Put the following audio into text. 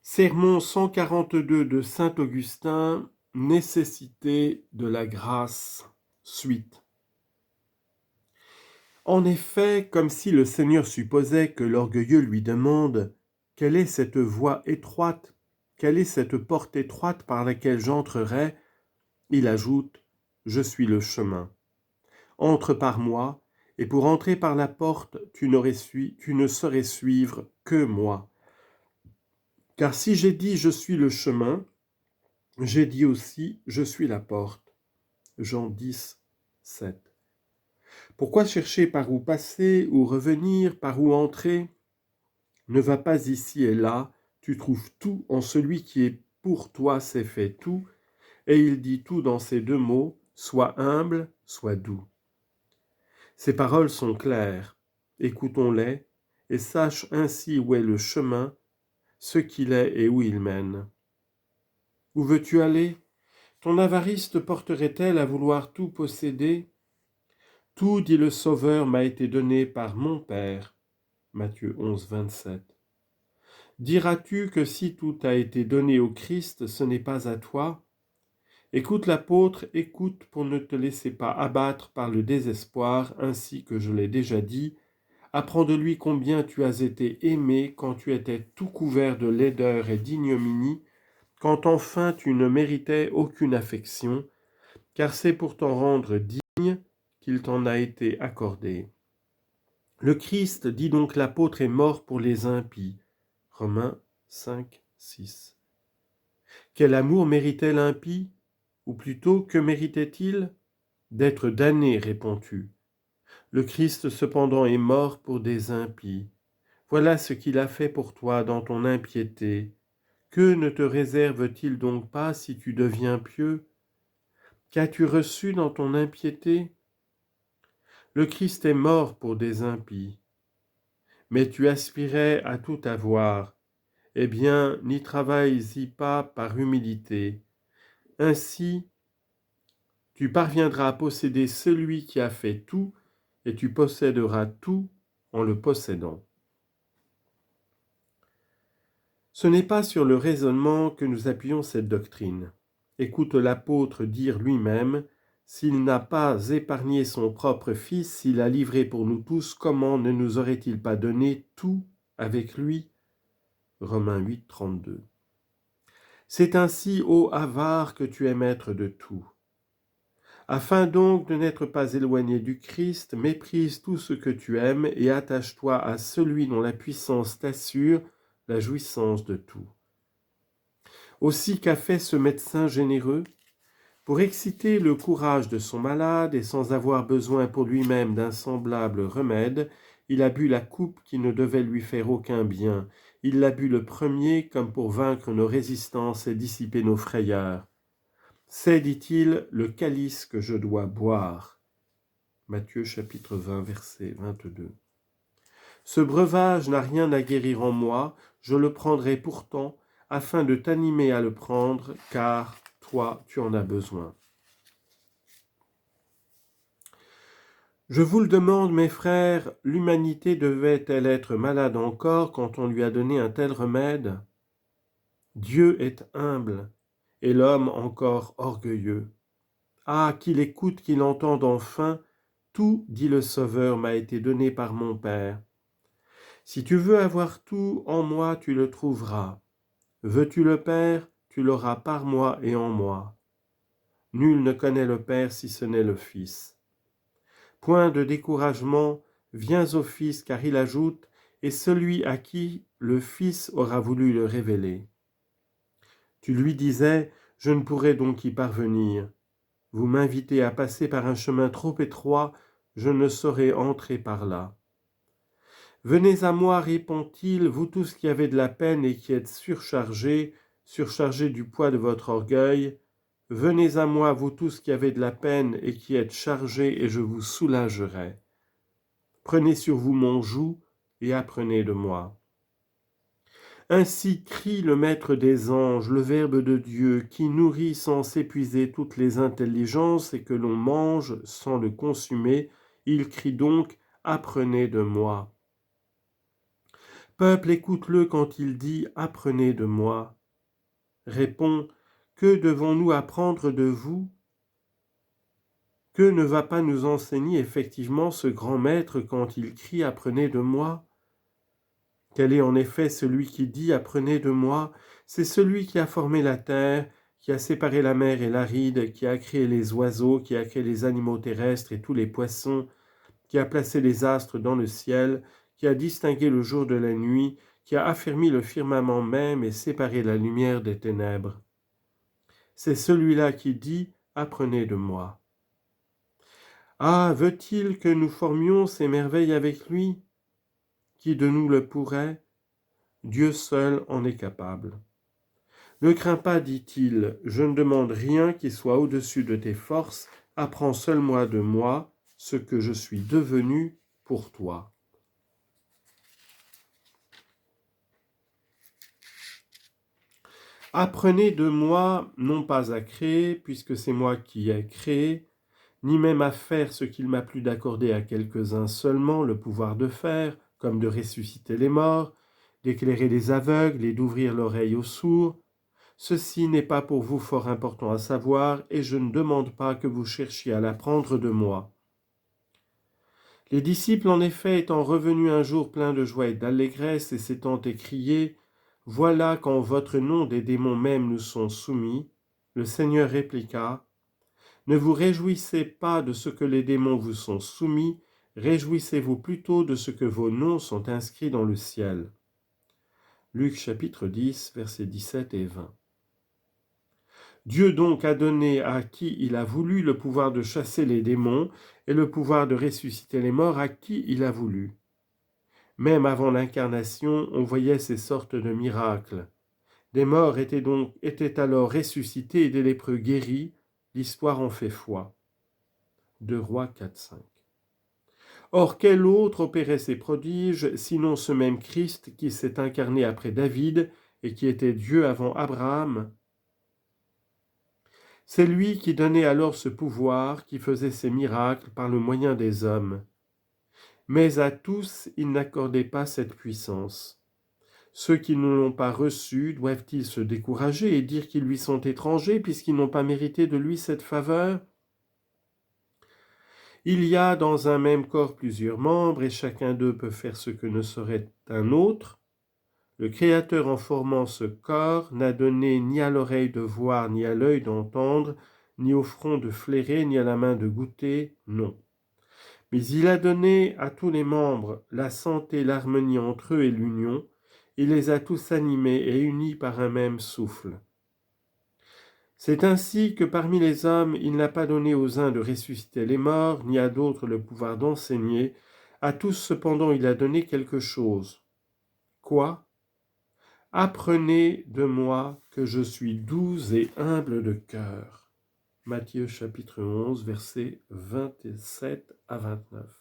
Sermon 142 de saint Augustin, nécessité de la grâce, suite. En effet, comme si le Seigneur supposait que l'orgueilleux lui demande « Quelle est cette voie étroite, quelle est cette porte étroite par laquelle j'entrerai ?» il ajoute « Je suis le chemin. Entre par moi, et pour entrer par la porte, tu ne saurais suivre que moi. Car si j'ai dit « Je suis le chemin », j'ai dit aussi « Je suis la porte ». Jean 10, 7. Pourquoi chercher par où passer, où revenir, par où entrer? Ne va pas ici et là, tu trouves tout en celui qui est pour toi s'est fait tout, et il dit tout dans ces deux mots, sois humble, sois doux. Ces paroles sont claires, écoutons-les, et sache ainsi où est le chemin, ce qu'il est et où il mène. Où veux-tu aller? Ton avarice te porterait-elle à vouloir tout posséder? Tout, dit le Sauveur, m'a été donné par mon Père. Matthieu 11, 27. Diras-tu que si tout a été donné au Christ, ce n'est pas à toi? Écoute l'apôtre, écoute pour ne te laisser pas abattre par le désespoir, ainsi que je l'ai déjà dit. Apprends de lui combien tu as été aimé quand tu étais tout couvert de laideur et d'ignominie, quand enfin tu ne méritais aucune affection, car c'est pour t'en rendre digne qu'il t'en a été accordé. Le Christ, dit donc l'apôtre, est mort pour les impies. Romains 5, 6. Quel amour méritait l'impie? Ou plutôt, que méritait-il? D'être damné, réponds-tu. Le Christ cependant est mort pour des impies. Voilà ce qu'il a fait pour toi dans ton impiété. Que ne te réserve-t-il donc pas si tu deviens pieux? Qu'as-tu reçu dans ton impiété? Le Christ est mort pour des impies. Mais tu aspirais à tout avoir. Eh bien, n'y travailles-y pas par humilité. Ainsi, tu parviendras à posséder celui qui a fait tout, et tu posséderas tout en le possédant. Ce n'est pas sur le raisonnement que nous appuyons cette doctrine. Écoute l'apôtre dire lui-même, s'il n'a pas épargné son propre Fils, s'il a livré pour nous tous, comment ne nous aurait-il pas donné tout avec lui? Romains 8, 32. C'est ainsi, ô avare, que tu es maître de tout. Afin donc de n'être pas éloigné du Christ, méprise tout ce que tu aimes et attache-toi à celui dont la puissance t'assure la jouissance de tout. Aussi qu'a fait ce médecin généreux? Pour exciter le courage de son malade et sans avoir besoin pour lui-même d'un semblable remède, il a bu la coupe qui ne devait lui faire aucun bien. Il l'a bu le premier comme pour vaincre nos résistances et dissiper nos frayeurs. C'est, dit-il, le calice que je dois boire. Matthieu chapitre 20, verset 22. Ce breuvage n'a rien à guérir en moi, je le prendrai pourtant, afin de t'animer à le prendre, car toi, tu en as besoin. Je vous le demande, mes frères, l'humanité devait-elle être malade encore quand on lui a donné un tel remède? Dieu est humble, et l'homme encore orgueilleux. Ah, qu'il écoute, qu'il entende enfin, tout, dit le Sauveur, m'a été donné par mon Père. Si tu veux avoir tout en moi, tu le trouveras. Veux-tu le Père, tu l'auras par moi et en moi. Nul ne connaît le Père si ce n'est le Fils. Point de découragement, viens au Fils, car il ajoute, et celui à qui le Fils aura voulu le révéler. Tu lui disais, je ne pourrai donc y parvenir. Vous m'invitez à passer par un chemin trop étroit, je ne saurais entrer par là. Venez à moi, répond-il, vous tous qui avez de la peine et qui êtes surchargés du poids de votre orgueil. Venez à moi, vous tous qui avez de la peine et qui êtes chargés, et je vous soulagerai. Prenez sur vous mon joug et apprenez de moi. Ainsi crie le Maître des anges, le Verbe de Dieu, qui nourrit sans s'épuiser toutes les intelligences et que l'on mange sans le consumer. Il crie donc « Apprenez de moi ». Peuple, écoute-le quand il dit « Apprenez de moi ». Réponds, que devons-nous apprendre de vous? Que ne va pas nous enseigner effectivement ce grand maître quand il crie « Apprenez de moi » ? Quel est en effet celui qui dit « Apprenez de moi » ? C'est celui qui a formé la terre, qui a séparé la mer et l'aride, qui a créé les oiseaux, qui a créé les animaux terrestres et tous les poissons, qui a placé les astres dans le ciel, qui a distingué le jour de la nuit, qui a affermi le firmament même et séparé la lumière des ténèbres. C'est celui-là qui dit « Apprenez de moi ». Ah, veut-il que nous formions ces merveilles avec lui? Qui de nous le pourrait? Dieu seul en est capable. Ne crains pas, dit-il, je ne demande rien qui soit au-dessus de tes forces, apprends seulement de moi ce que je suis devenu pour toi. Apprenez de moi, non pas à créer, puisque c'est moi qui ai créé, ni même à faire ce qu'il m'a plu d'accorder à quelques-uns seulement le pouvoir de faire, comme de ressusciter les morts, d'éclairer les aveugles et d'ouvrir l'oreille aux sourds. Ceci n'est pas pour vous fort important à savoir, et je ne demande pas que vous cherchiez à l'apprendre de moi. Les disciples, en effet, étant revenus un jour pleins de joie et d'allégresse, et s'étant écriés « Voilà qu'en votre nom des démons même nous sont soumis », le Seigneur répliqua « Ne vous réjouissez pas de ce que les démons vous sont soumis, réjouissez-vous plutôt de ce que vos noms sont inscrits dans le ciel. » Luc chapitre 10, versets 17 et 20. Dieu donc a donné à qui il a voulu le pouvoir de chasser les démons et le pouvoir de ressusciter les morts à qui il a voulu. Même avant l'incarnation, on voyait ces sortes de miracles. Des morts étaient alors ressuscités et des lépreux guéris. L'histoire en fait foi. 2 Rois 4, 5. Or, quel autre opérait ces prodiges, sinon ce même Christ qui s'est incarné après David et qui était Dieu avant Abraham? C'est lui qui donnait alors ce pouvoir, qui faisait ces miracles par le moyen des hommes. Mais à tous, il n'accordait pas cette puissance. Ceux qui ne l'ont pas reçu, doivent-ils se décourager et dire qu'ils lui sont étrangers puisqu'ils n'ont pas mérité de lui cette faveur? Il y a dans un même corps plusieurs membres et chacun d'eux peut faire ce que ne saurait un autre. Le Créateur, en formant ce corps, n'a donné ni à l'oreille de voir, ni à l'œil d'entendre, ni au front de flairer, ni à la main de goûter, non. Mais il a donné à tous les membres la santé, l'harmonie entre eux et l'union. Il les a tous animés et unis par un même souffle. C'est ainsi que parmi les hommes, il n'a pas donné aux uns de ressusciter les morts, ni à d'autres le pouvoir d'enseigner. À tous cependant il a donné quelque chose. Quoi? Apprenez de moi que je suis doux et humble de cœur. Matthieu chapitre 11, versets 27 à 29.